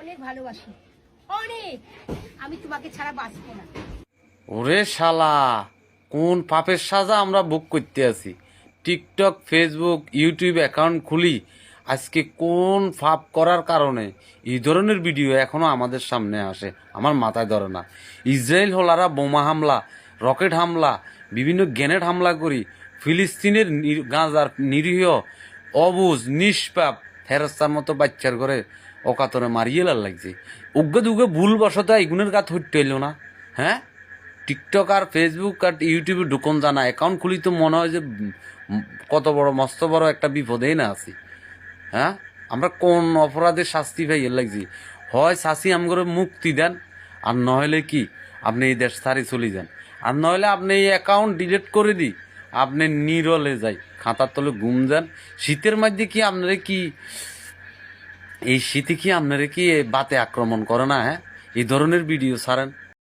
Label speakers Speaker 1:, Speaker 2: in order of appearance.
Speaker 1: অনেক ভালোবাসি, অনেক। আমি তোমাকে ছাড়া বাঁচবো না।
Speaker 2: ওরে শালা, কোন পাপের সাজা আমরা বুক করতে আছি? টিকটক, ফেসবুক, ইউটিউব অ্যাকাউন্ট খুলি, আজকে কোন পাপ করার কারণে এই ধরনের ভিডিও এখনো আমাদের সামনে আসে আমার মাথায় ধরে না। ইসরায়েল হলারা বোমা হামলা, রকেট হামলা, বিভিন্ন গ্রেনেড হামলা করি ফিলিস্তিনের গাজার নিরীহ অবুজ নিষ্পাপ ফেরস্তার মতো বাচ্চার ঘরে অকাতরে মারিয়ে লাগছে। উগ্গে দুগ্গে ভুল বসত এগুনের গা ধরতে হইল না। হ্যাঁ, টিকটক আর ফেসবুক আর ইউটিউবে ঢুকন জানা অ্যাকাউন্ট খুলি তো মনে হয় যে কত বড় মস্ত বড় একটা বিপদেই না আছি। হ্যাঁ, আমরা কোন অপরাধের শাস্তি পাইয়ে লাগছি? হয় শাসি আমগরে মুক্তি দেন, আর নইলে কি আপনি এই দেশ ছাড়ি চলে যান, আর নইলে আপনি এই অ্যাকাউন্ট ডিলিট করে দিই, আপনি নিরলে যাই খাতার তলে ঘুম যান। শীতের মধ্যে কি আপনারা কি এই শীতে কি আপনারা কি বাতে আক্রমণ করে না? হ্যাঁ, এই ধরনের ভিডিও ছাড়েন।